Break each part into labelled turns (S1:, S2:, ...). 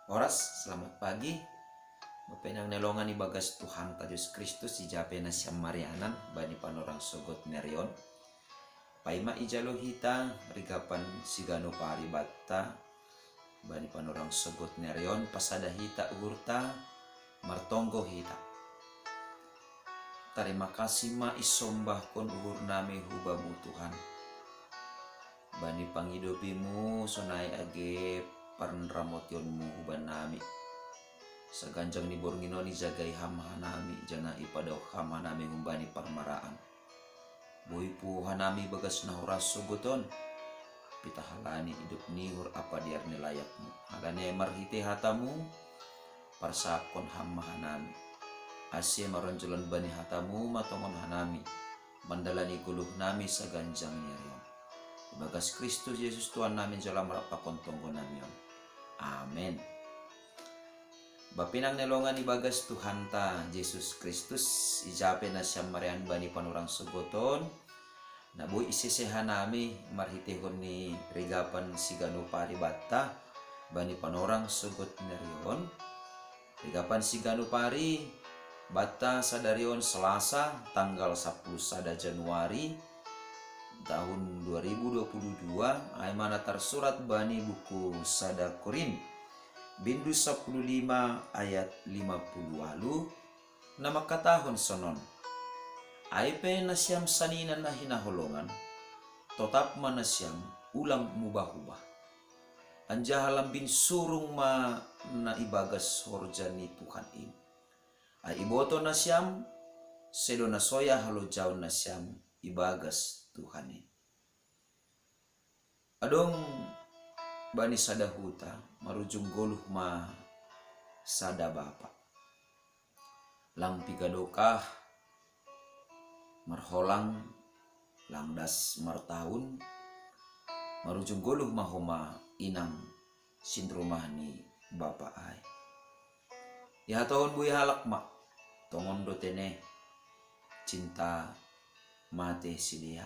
S1: Oras, selamat pagi. Mapenang nelongan ibagas Tuhan ta Yesus Kristus ijape na siyam marianan bani panorang sugot nerion. Paima ijalo hita rigapan sigano paribatta bani panorang sugot nerion pasada hita urta martonggo hita. Terima kasih ma isombah kon uhur nami hubamu Tuhan. Bani pangidopimu sonai age panramotionmu huban nami. Saganjang ni borngino ni jagai ham hanami jana ipada ham hanami humbani parmaraan. Boy pu hanami bagas na horas suguton. Pita halani hidup nihur apa diar nilayakmu. Halane marhite hatamu parsapkon ham hanami. Asye maronjolan bani hatamu matongon hanami. Mandalani guluh nami saganjang niarion. Bagas Kristus Yesus Tuhan nami jalan merapakon tonggo namion. Amin. Bapinang nelongan ibagas Tuhan ta Yesus Kristus ijape na siyam marian bani panurang sugoton na boy isesehan nami marhitehon ni rigapan sigano paribatta bani panorang sugot nerion rigapan sigano pari batta sadarion Selasa tanggal 10 sada Januari tahun 2022 ay mana tersurat bani buku sada Korin bindu 15 ayat 50 lalu nama katahon sonon ay pe nasyam saninan na hinaholongan totap manasyam ulang mubah-ubah anjahalam bin surung ma na ibagas horja ni Tuhan ini ay iboto nasyam sedo na soya halo jaw nasyam ibagas Tuhan ini adong bani sada huta marujung goluh ma sada bapa lang pigadokah marholang langdas martaun marujung goluh mahoma inang sindromah ni bapa ay ya tahun buya halak mak tongon do tene cinta mate sidia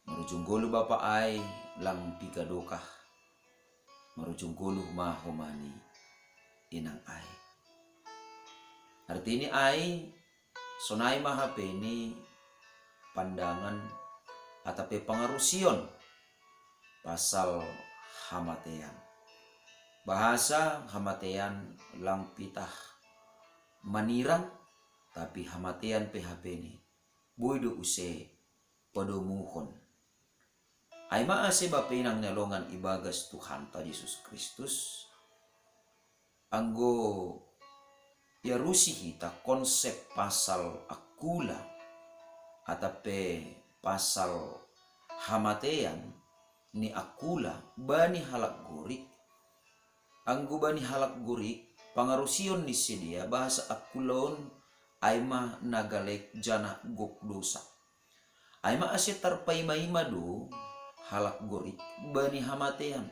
S1: marujung goluh bapa ay lang pigadokah marujung goluh mahomani inang ay. Arti ini ay sonai mahapeni pandangan atape pangarusion pasal hamatean. Bahasa hamatean lang pitah manirang tapi hamatean PHP ni boydo use padomuhon. Ay maase bapinang nelongan ibagas Tuhan ta Yesus Kristus anggo yarusi hita konsep pasal akula atape pasal hamatean ni akula bani halak gurik anggo bani halak gurik pangarusion ni sedia bahasa akulon aima nagalek jana gok dosa aima ase tarpaima-ima do halak gorik bani hamatean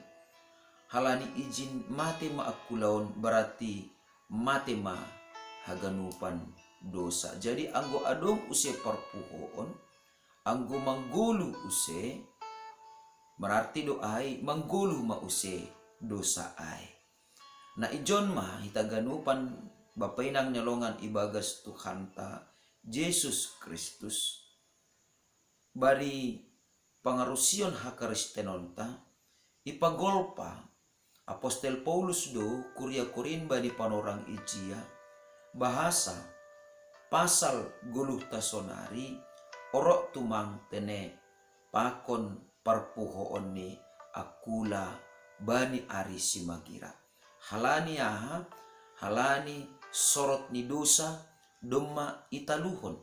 S1: halani izin mate ma akulaon berarti mate ma haganupan dosa jadi anggo adong use parpuhoon anggo manggulu use berarti doai manggulu ma use dosa ai na ijon ma hitaganupan bapainang nyolongan ibagas Tuhan ta Yesus Kristus bari pangarusion hakaristenonta ipagolpa Apostel Paulus do Kuria Korin bani panorang ijia bahasa pasal guluh tasonari orok tumang tene pakon parpuhoon ni akula bani ari simagira halani aha halani sorot ni dosa domma italuhon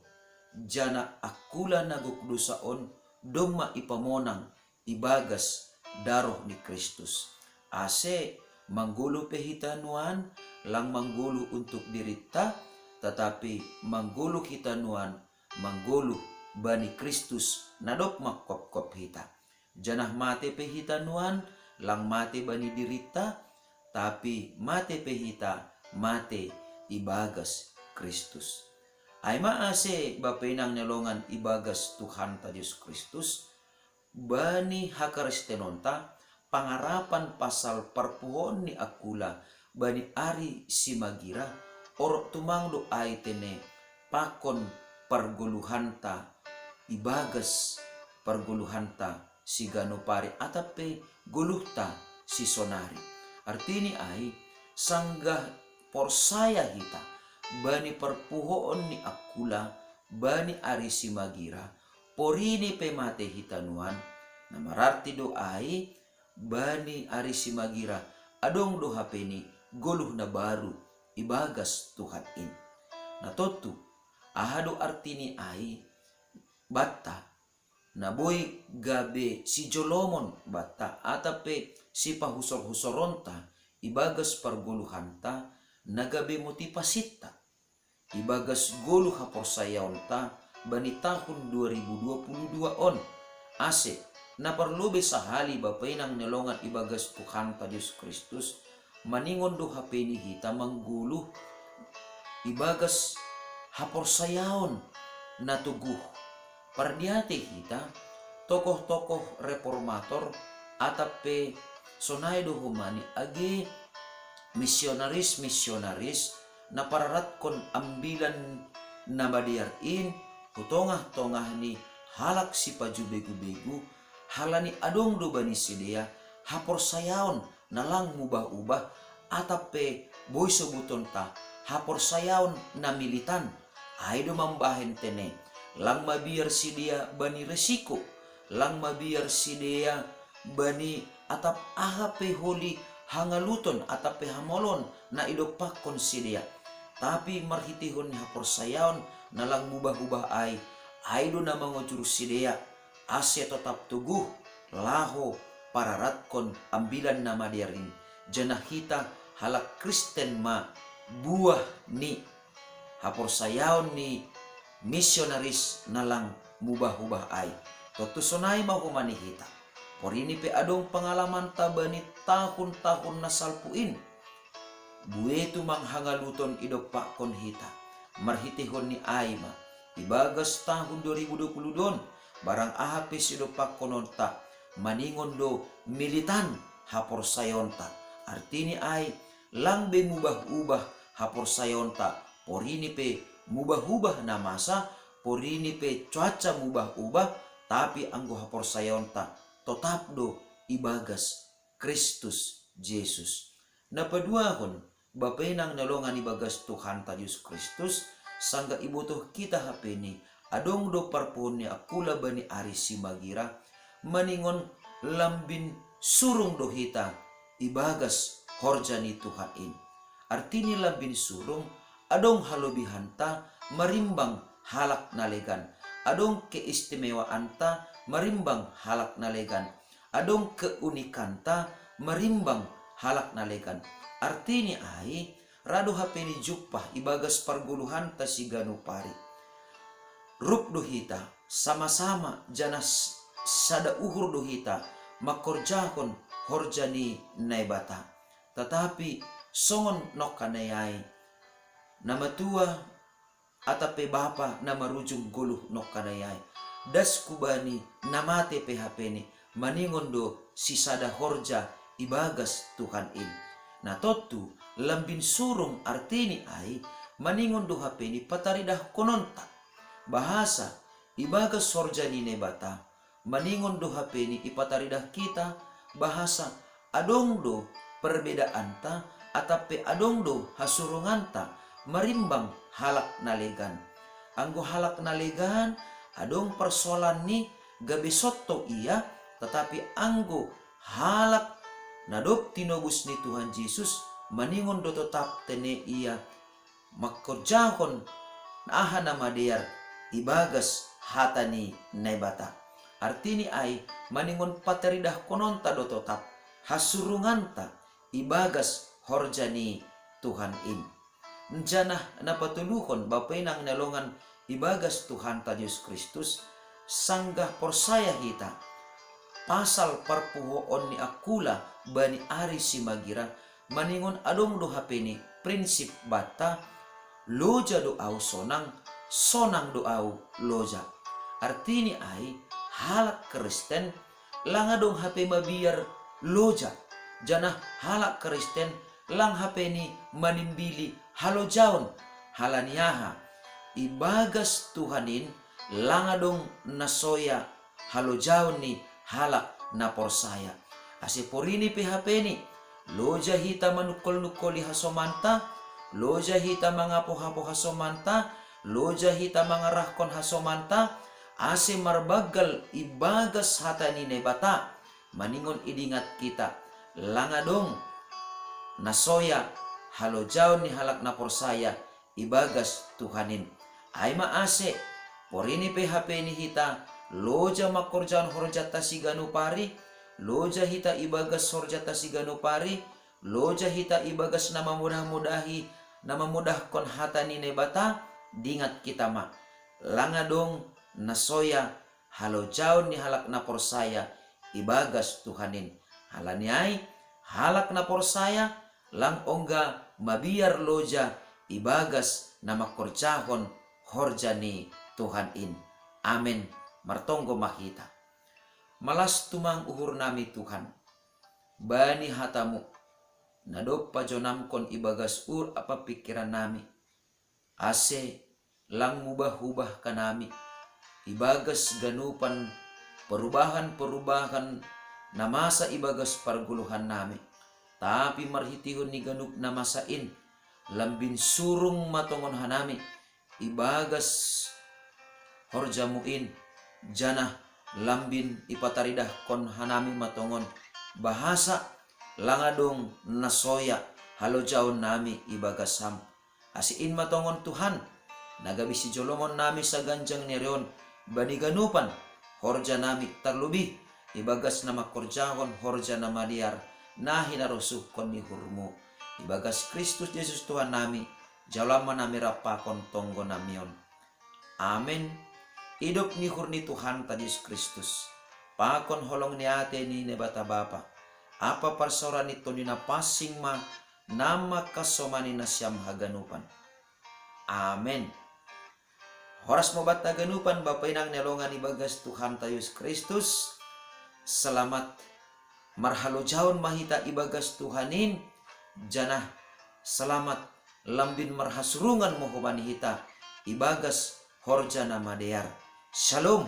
S1: jana akula naguk dosaon domma ipamonang ibagas daroh ni Kristus ase manggulu pehitanuan lang manggulu untuk dirita tetapi manggulu hitanuan manggulu bani Kristus nadok makop-kop hita janah mate pehitanuan lang mate bani dirita tapi mate pehita mate ibagas Kristus ay maase bapinang nelongan ibagas Tuhan ta Yesus Kristus bani hakaristenonta pangarapan pasal perpuhon ni akula bani ari simagira orok tumangdo ay tene pakon perguluhanta ibagas perguluhanta si ganopari atape guluhta si sonari. Artini ay sanggah porsaya hita bani perpuhoon ni akula bani ari simagira porini pemate hitanuan na mararti do ay bani ari simagira adong do hapeni goluh na baru ibagas Tuhan in. Na totu ahado artini ay bata na boy gabe si jolomon bata atape si pahusor-husoronta ibagas parguluhanta nagabe motivasita ibagas golu haporsayaonta bani tahun 2022 on ase na parlobe sahali bapay nang nelongan ibagas Tuhan ta Diyos Kristus maningon do hapeni hita mangguluh ibagas haporsayaon na tuguh pardiate hita tokoh-tokoh reformator atape sonay do humani agi misionaris na pararat kon ambilan na madiarin hutongah-tongah ni halak si pajubegu-begu halani adong do bani sidea haporsayaon na lang mubah-ubah atape boy sebuton ta haporsayaon na militan ay do mambahen tene lang mabiar sidia bani resiko lang mabiar sidia bani atap ahape holi hangaluton atape hamolon na idopakon sidia tapi marhitihon ni haporsayaon na lang mubah-ubah ay do na mangojur sidia ase tetap tuguh laho pararat kon ambilan nama diarin janahita halak Kristen ma buah ni haporsayaon ni misionaris nalang mubah-ubah ay totusonay mahumani hita porini pe adong pengalaman tabani tahun-tahun nasalpuin buetu manghangaluton idopakon hita marhitihon ni ayma ibagas tahun 2022 barang ahapis idopakononta maningon do militan haporsayonta artini ay lang be mubah-ubah haporsayonta porini pe mubah-ubah na masa porini pe cuaca mubah-ubah tapi anggo haporsayonta tetap do ibagas Kristus Yesus na paduahon bapay nang nalongan ibagas Tuhan ta Yesus Kristus sangga ibutuh kita hapeni adong do parpon ni akula bani ari simagira maningon lambin surung do hita ibagas horjani Tuhan in artini lambin surung adong halobihanta marimbang halak nalegan adong keistimewaanta marimbang halak nalegan adong keunikanta marimbang halak nalegan artini ay rado hapeni jupah ibagas parguluhan ta si ganupari rup dohita sama-sama janas sada uhur dohita makorjakon horjani naibata tetapi songon nokkanayai nama tua atape bapa nama rujung guluh nokkanayai das kubani namate PHP ni maningon do si sada horja ibagas Tuhan in na totu lambin surung artini ay maningon do HP ni pataridah kononta bahasa ibagas sorjani nebata maningon do HP ni ipataridah kita bahasa adong do perbedaan ta atape adong do hasurunganta marimbang halak nalegan anggo halak nalegan adong persoalan ni gabesotto iya tetapi anggo halak nadop tinobus ni Tuhan Yesus maningon do tetap tene iya makorjahon aha nama diar ibagas hatani nebata artini ay maningon pataridah kononta do tetap hasurunganta ibagas horjani Tuhan in janah napatuluhon bapay nang nalongan ibagas Tuhan ta Yesus Kristus sanggah porsaya hita pasal parpuhoon ni akula bani ari simagira maningon adong do hapeni prinsip bata loja do au sonang do au loja artini ay halak Kristen langadong hape mabiar loja janah halak Kristen lang hapeni manimbili halo jaun halaniaha ibagas Tuhanin langadong nasoya halo jaun ni halak na porsaya asiporini pihapeni loja hita manukol-nukoli hasomanta, loja hita mangapo-hapo hasomanta, loja hita mangarahkon hasomanta, ase marbagal ibagas hata ni nebata, maningon idingat kita, langadong nasoya halojaw ni halak na porsaya, ibagas Tuhanin. Ay maase, porini PHP ni hita, loja makorjan horjata siganu pari, loja hita ibagas horjata siganu pari, loja hita ibagas nama mudah-mudahi, nama mudahkon hata ni nebata, dingat kita ma. Langadong nasoya halojaw ni halak na porsaya, ibagas Tuhanin. Halaniay, halak na porsaya, lang ongga mabiar loja, ibagas na makorjahon horja ni Tuhanin. Amen. Martonggo mahita. Malas tumang uhur nami Tuhan. Bani hatamu. Nadop pajonamkon ibagas apa pikiran nami. Ase lang mubah-ubah kanami. Ibagas ganupan perubahan-perubahan na masa ibagas parguluhan nami. Tapi marhitihon ni ganup na masain. Lambin surung matongon hanami. Ibagas horjamuin. Janah lambin ipataridah kon hanami matongon bahasa langadong nasoya halojaon nami ibagasam asiin matongon Tuhan nagabi si jolongon nami sa ganjang nerion bani ganupan horja nami terlebih ibagas nama korjahon horja nama liar nahi narusuh kon ni hurmu ibagas Kristus Yesus Tuhan nami jalama nami rapakon tonggo namion. Amin. Hidup ni hurni Tuhan ta Yesus Kristus. Pakon holong ni ate ni nebata bapa. Apa parsora nito ni napasing ma nama kasomani na siyam haganupan. Amen. Horas mo ba't haganupan bapa inang nelongan ibagas Tuhan ta Yesus Kristus. Selamat marhalojaon mahita ibagas Tuhanin. Janah selamat lambin marhasurungan mo hubani hita ibagas horja na madear. Shalom.